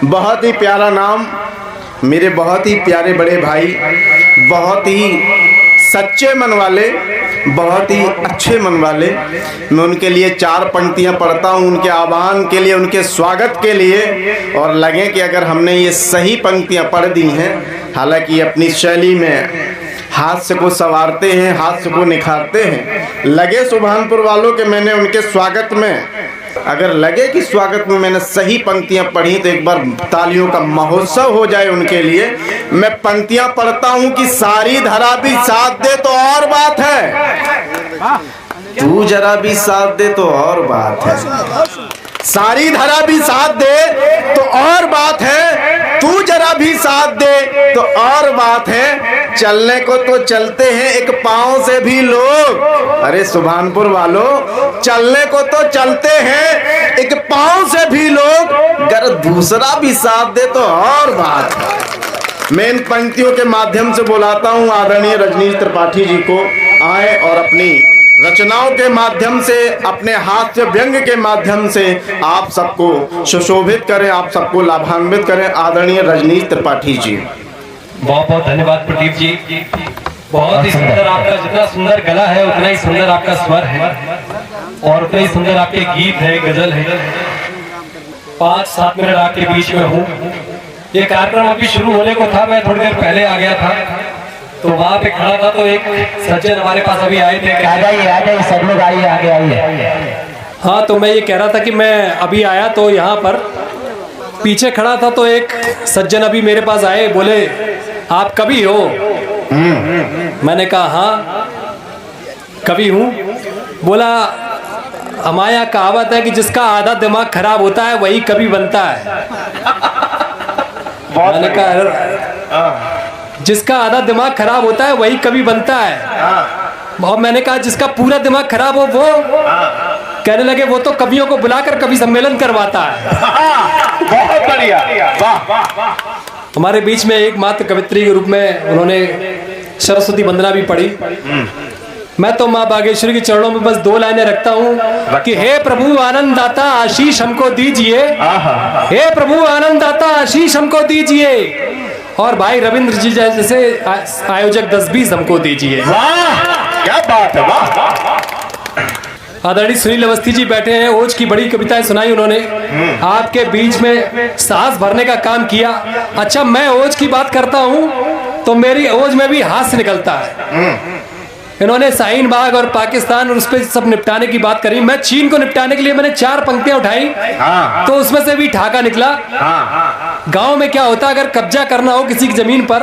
बहुत ही प्यारा नाम, मेरे बहुत ही प्यारे बड़े भाई, बहुत ही सच्चे मन वाले, बहुत ही अच्छे मन वाले। मैं उनके लिए 4 पंक्तियां पढ़ता हूं, उनके आह्वान के लिए, उनके स्वागत के लिए। और लगे कि अगर हमने ये सही पंक्तियां पढ़ दी हैं, हालांकि अपनी शैली में हास्य को संवारते हैं, हास्य को निखारते हैं, लगे सुभानपुर वालों के मैंने उनके स्वागत में, अगर लगे कि स्वागत में मैंने सही पंक्तियां पढ़ी तो एक बार तालियों का महोत्सव हो जाए उनके लिए। मैं पंक्तियां पढ़ता हूं कि सारी धरा भी साथ दे तो और बात है, तू जरा भी साथ दे तो और बात है। सारी धरा भी साथ दे तो और बात है, तू जरा भी साथ दे तो और बात है। चलने को तो चलते हैं एक पांव से भी लोग, अरे सुभानपुर वालों, चलने को तो चलते हैं एक पांव से भी लोग, अगर दूसरा भी साथ दे तो और बात है। मैं इन पंक्तियों के माध्यम से बुलाता हूं आदरणीय रजनीश त्रिपाठी जी को, आए और अपनी रचनाओं के माध्यम से, अपने हास्य व्यंग के माध्यम से आप सबको सुशोभित करें, आप सबको लाभान्वित करें। आदरणीय रजनीश त्रिपाठी जी। बहुत बहुत धन्यवाद प्रदीप जी। बहुत ही सुंदर आपका, जितना सुंदर गला है उतना ही सुंदर आपका स्वर है और उतना ही सुंदर आपके गीत है, गजल है। 5-7 मिनट आपके बीच में हूँ। ये कार्यक्रम अभी शुरू होने को था, मैं थोड़ी देर पहले आ गया था, तो वहाँ पे खड़ा था तो एक सज्जन हमारे पास अभी आए थे। आ जाइए सब लोग आइए, आगे आइए। हाँ, तो मैं ये कह रहा था कि मैं अभी आया तो यहाँ पर पीछे खड़ा था तो एक सज्जन अभी मेरे पास आए, बोले आप कवि हो? मैंने कहा हाँ कवि हूँ। बोला हमारे यहाँ कहावत है कि जिसका आधा दिमाग खराब होता है वही कवि बनता है। मैंने कहा जिसका आधा दिमाग खराब होता है वही कवि बनता है। और मैंने कहा जिसका पूरा दिमाग खराब हो वो? कहने लगे वो तो कवियों को बुलाकर कवि सम्मेलन करवाता है। बहुत बढ़िया। हमारे बीच में एकमात्र कवित्री के रूप में उन्होंने सरस्वती वंदना भी पढ़ी। मैं तो माँ बागेश्वरी के चरणों में बस 2 लाइनें रखता हूँ कि हे प्रभु आनंद दाता आशीष हमको दीजिए, हे प्रभु आनंद दाता आशीष हमको दीजिए, और भाई रविंद्र जी जैसे आयोजक 10-20 हमको दीजिए। क्या बात है, वाह। आदरणीय सुनील अवस्थी जी बैठे हैं, ओज की बड़ी कविताएं सुनाई उन्होंने, आपके बीच में साहस भरने का काम किया। अच्छा, मैं ओज की बात करता हूं तो मेरी ओज में भी हास्य निकलता है। इन्होंने शाहीन बाग और पाकिस्तान और उस पर सब निपटाने की बात करी। मैं चीन को निपटाने के लिए मैंने 4 पंक्तियां उठाई, तो उसमें से भी ठाका निकला। गांव में क्या होता, अगर कब्जा करना हो किसी की जमीन पर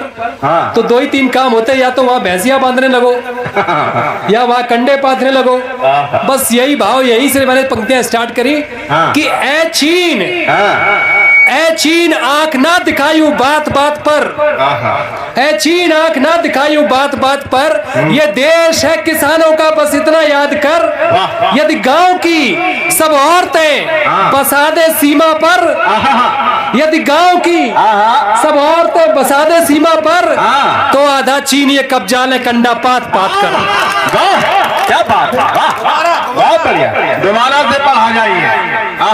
तो 2 ही 3 काम होते, या तो वहां भैंसियां बांधने लगो या वहां कंडे पाथने लगो। बस यही भाव, यही से मैंने पंक्तियां स्टार्ट करी कि ए चीन आंख ना दिखायूं बात बात पर, ए चीन आंख ना दिखायूं बात बात पर, ये देश है किसानों का बस इतना याद कर। यदि गांव की सब औरतें बसा दे सीमा पर, यदि गांव की सब औरतें बसा दे सीमा पर, तो आधा चीन ये कब्जा ले कंडा पात पात कर। क्या बात है, बहुत बढ़िया। दोबारा से पढ़ा जाइए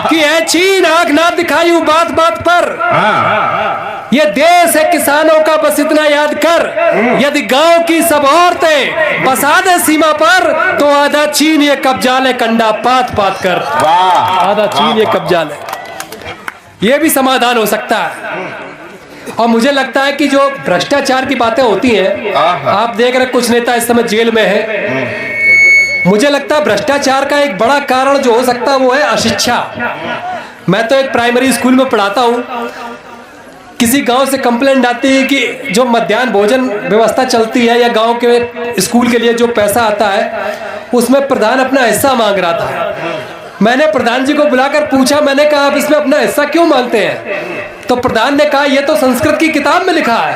कि ए चीन आंख ना दिखायूं बात बात पर, ये देश है किसानों का बस इतना याद कर। यदि गांव की सब औरतें बसा दे सीमा पर, तो आधा चीन ये कब्जा ले कंडा पात पात कर। आधा चीन ये कब्जा ले, ये भी समाधान हो सकता है। और मुझे लगता है कि जो भ्रष्टाचार की बातें होती हैं, आप देख रहे कुछ नेता इस समय जेल में है, मुझे लगता है भ्रष्टाचार का एक बड़ा कारण जो हो सकता है वो है अशिक्षा। मैं तो एक प्राइमरी स्कूल में पढ़ाता हूँ। किसी गांव से कंप्लेंट आती है कि जो मध्याह्न भोजन व्यवस्था चलती है या गांव के स्कूल के लिए जो पैसा आता है उसमें प्रधान अपना हिस्सा मांग रहा था। मैंने प्रधान जी को बुलाकर पूछा, मैंने कहा आप इसमें अपना हिस्सा क्यों मांगते हैं? तो प्रधान ने कहा ये तो संस्कृत की किताब में लिखा है।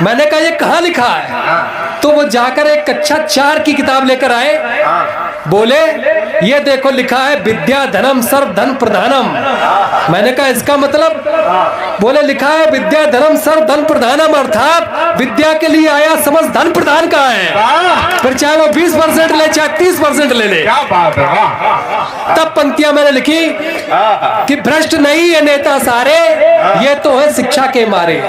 मैंने कहा ये कहाँ लिखा है? तो वो जाकर एक कक्षा 4 की किताब लेकर आए बोले ये देखो लिखा है विद्या धनम सर्व धन प्रधानम। मैंने कहा इसका मतलब? बोले लिखा है विद्या धनम सर्व धन प्रधानम, अर्थात विद्या के लिए आया समझ धन प्रधान का है, फिर चाहे वो 20% ले चाहे 30% ले ले। क्या बात है, वाह। तब पंक्तियां मैंने लिखी कि भ्रष्ट नहीं है नेता सारे, ये तो है शिक्षा के मारे।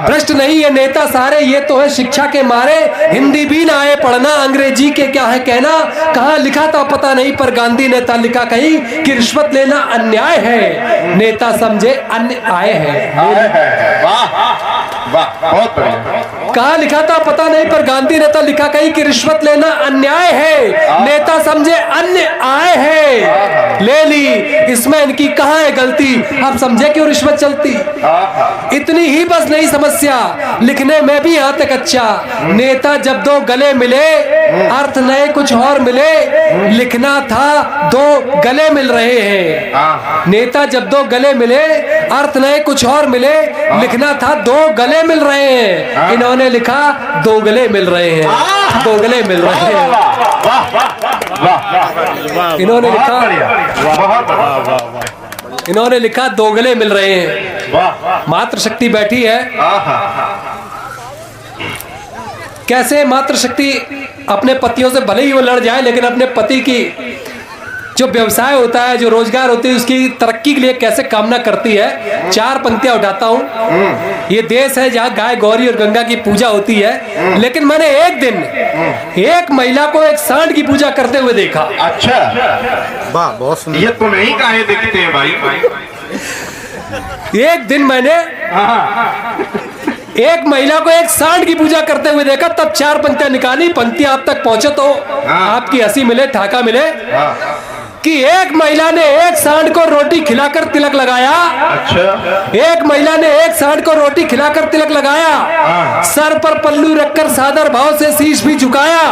भ्रष्ट नहीं है नेता सारे, ये तो है शिक्षा के मारे। हिंदी भी ना आए पढ़ना, अंग्रेजी के क्या है कहना। कहाँ लिखा था पता नहीं, पर गांधी नेता लिखा कहीं कि रिश्वत लेना अन्याय है, नेता समझे अन्य आए हैं। वाह वाह, बहुत बढ़िया। कहाँ लिखा था पता नहीं, पर गांधी नेता लिखा कहीं कि रिश्वत लेना अन्याय है, नेता समझे अन्य आए हैं। ले ली, इसमें इनकी कहाँ है गलती, अब समझे क्यों रिश्वत चलती। इतनी ही बस नहीं समस्या, लिखने में भी यहाँ तक अच्छा। नेता जब दो गले मिले, अर्थ नए कुछ और मिले, लिखना था दो गले मिल रहे हैं। नेता जब दो गले मिले, अर्थ नए कुछ और मिले, लिखना था दो गले मिल रहे हैं। इन्होंने लिखा दो गले मिल रहे हैं, दो गले मिल रहे हैं। इन्होंने लिखा, इन्होंने लिखा दो गले मिल रहे हैं। मातृशक्ति बैठी है। कैसे मातृशक्ति अपने पतियों से भले ही वो लड़ जाए, लेकिन अपने पति की जो व्यवसाय होता है, जो रोजगार होती है, उसकी तरक्की के लिए कैसे कामना करती है। चार पंक्तियां उठाता हूं। ये देश है जहां गाय गौरी और गंगा की पूजा होती है, लेकिन मैंने एक दिन एक महिला को एक सांड की पूजा करते हुए देखा। अच्छा, वाह, बहुत सुंदर। ये तो नहीं काहे दिखते हैं भाई। एक दिन मैंने एक महिला को एक सांड की पूजा करते हुए देखा, तब चार पंक्तियां निकाली। पंक्तियां आप तक पहुंचे तो आपकी हंसी मिले, ठाका मिले। कि एक महिला ने एक सांड को रोटी खिलाकर तिलक लगाया। अच्छा, एक महिला ने एक सांड को रोटी खिलाकर तिलक लगाया, सर पर पल्लू रखकर सादर भाव से शीश भी झुकाया।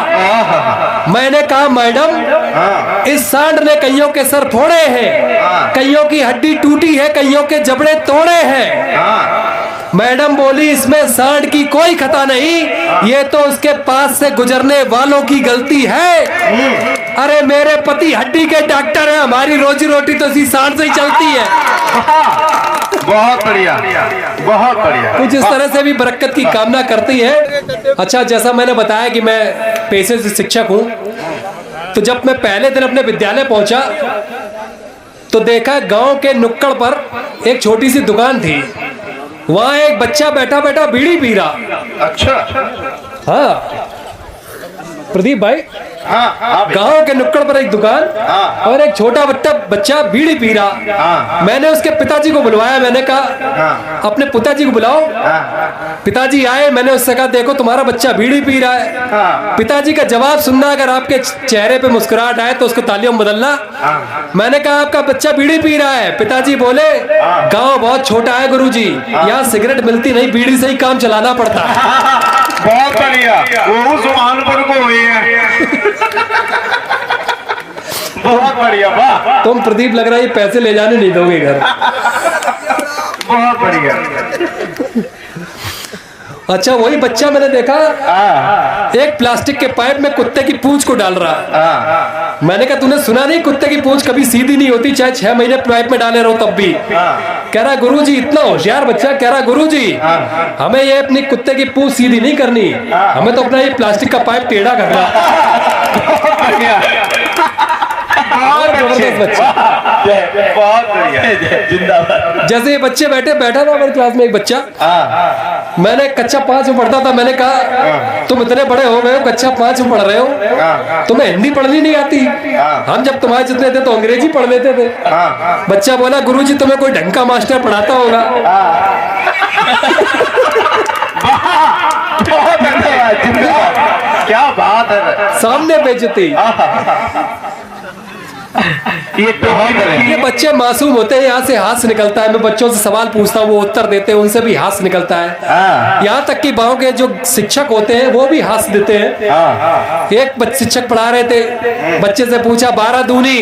मैंने कहा मैडम, इस सांड ने कईयों के सर फोड़े हैं, कईयों की हड्डी टूटी है, कईयों के जबड़े तोड़े हैं। मैडम बोली इसमें सांड की कोई खता नहीं, ये तो उसके पास से गुजरने वालों की गलती है। अरे मेरे पति हड्डी के डॉक्टर हैं, हमारी रोजी रोटी तो इसी सांड से ही चलती है। बहुत बढ़िया, बहुत बढ़िया। कुछ इस तरह से भी बरकत की कामना करती है। अच्छा, जैसा मैंने बताया कि मैं पेशे से शिक्षक हूँ, तो जब मैं पहले दिन अपने विद्यालय पहुंचा तो देखा गांव के नुक्कड़ पर एक छोटी सी दुकान थी। वहां एक बच्चा बैठा बैठा बीड़ी पी रहा। अच्छा, हाँ प्रदीप भाई, हाँ, गांव के नुक्कड़ पर एक दुकान और एक छोटा बच्चा बीड़ी पी रहा। मैंने उसके पिताजी को बुलवाया। मैंने कहा अपने पिताजी को बुलाओ। पिताजी आए। मैंने उससे कहा देखो तुम्हारा बच्चा बीड़ी पी रहा है। पिताजी का जवाब सुनना, अगर आपके चेहरे पे मुस्कुराहट आए तो उसको तालियों में बदलना। मैंने कहा आपका बच्चा बीड़ी पी रहा है। पिताजी बोले गाँव बहुत छोटा है गुरुजी, यहाँ सिगरेट मिलती नहीं, बीड़ी से ही काम चलाना पड़ता है। बहुत बढ़िया। वो सुभानपुर को हुई है। बहुत बढ़िया, वाह। तुम प्रदीप लग रहा है पैसे ले जाने नहीं दोगे घर। बहुत बढ़िया। अच्छा, वही बच्चा मैंने देखा एक प्लास्टिक के पाइप में कुत्ते की पूंछ को डाल रहा। मैंने कहा तूने सुना नहीं, कुत्ते की पूंछ कभी सीधी नहीं होती, चाहे 6 महीने पाइप में डाले रहो तब भी। कह रहा गुरुजी, इतना होशियार बच्चा, कह रहा गुरुजी हमें ये अपनी कुत्ते की पूंछ सीधी नहीं करनी, हमें तो अपना ये प्लास्टिक का पाइप टेढ़ा करना। जबरदस्त बच्चा, बहुत बढ़िया, जिंदाबाद। जैसे ये बच्चे बैठा था हमारी क्लास में एक बच्चा। मैंने कक्षा 5 में पढ़ता था। मैंने कहा तुम इतने बड़े हो गए हो, कक्षा 5 में पढ़ रहे हो, तुम्हें हिंदी पढ़नी नहीं आती? हम जब तुम्हारे जितने थे तो अंग्रेजी पढ़ लेते थे। बच्चा बोला गुरुजी तुम्हें कोई ढंग का मास्टर पढ़ाता होगा। क्या बात है, सामने बेइज्जती। ये बच्चे मासूम होते हैं, यहाँ से हास्य निकलता है। मैं बच्चों से सवाल पूछता हूँ, वो उत्तर देते हैं, उनसे भी हास्य निकलता है। यहाँ तक कि गांव के जो शिक्षक होते हैं वो भी हास्य देते हैं। एक शिक्षक पढ़ा रहे थे, बच्चे से पूछा 12 दूनी,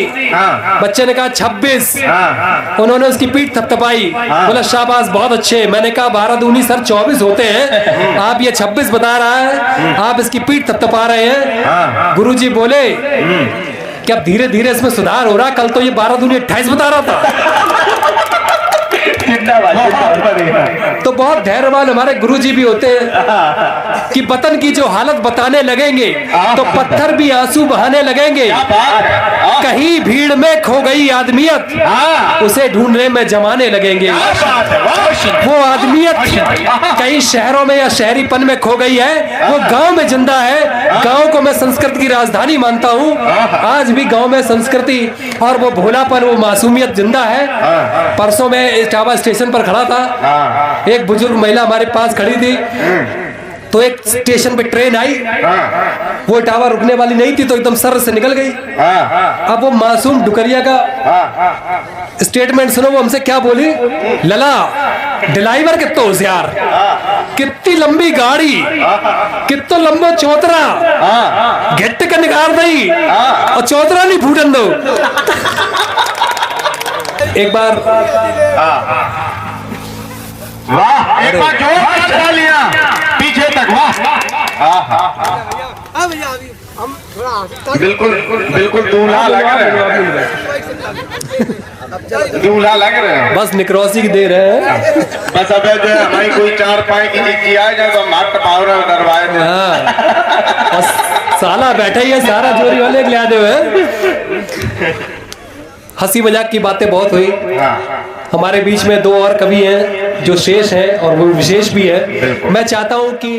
बच्चे ने कहा 26। उन्होंने उसकी पीठ थपथपाई, बोला शाबाश बहुत अच्छे। मैंने कहा 12 दूनी सर 24 होते हैं, आप ये 26 बता रहा है, आप इसकी पीठ थपथपा रहे हैं। गुरुजी बोले कि अब धीरे धीरे इसमें सुधार हो रहा है। कल तो ये 12 दूनी 28 बता रहा था। तो बहुत धैर्यवान हमारे गुरुजी भी होते हैं कि वतन की जो हालत बताने लगेंगे तो पत्थर भी आंसू बहाने लगेंगे। कहीं भीड़ में खो गई आदमियत, उसे ढूंढने में जमाने लगेंगे। वो आदमियत कहीं शहरों में या शहरीपन में खो गई है, वो गांव में जिंदा है। गांव को मैं संस्कृति की राजधानी मानता हूँ। आज भी गांव में संस्कृति और वो भोलापन, वो मासूमियत जिंदा है। परसों में इटावा स्टेशन पर खड़ा था, एक बुजुर्ग महिला हमारे पास खड़ी थी। तो एक स्टेशन पे ट्रेन आई, वो इटावा रुकने वाली नहीं थी, तो एकदम सर से निकल गई। अब वो मासूम डुकरिया का स्टेटमेंट सुनो, वो हमसे क्या बोली, लला ड्राइवर कितना होशियार, कितनी लंबी गाड़ी, कितना लंबो चौतरा, घिट का निकाल दई और चौतरा नहीं फूटन दो। एक बार वाह, एक बार जोर से लिया पीछे तक, वाह। बिल्कुल बिल्कुल दूल्हा लग रहे, दूल्हा लग रहे हैं। बस निकरोसी की दे रहे हैं। बस अब जो है हमारी कोई 4 पाई की चीज आए जाए तो मात्र पावर दरवाए थे। हाँ, और साला बैठा ही है सारा जोरी वाले ले आते हुए। हंसी मजाक की बातें बहुत हुई। हमारे बीच में 2 और कवि हैं जो शेष हैं और वो विशेष भी है। मैं चाहता हूं कि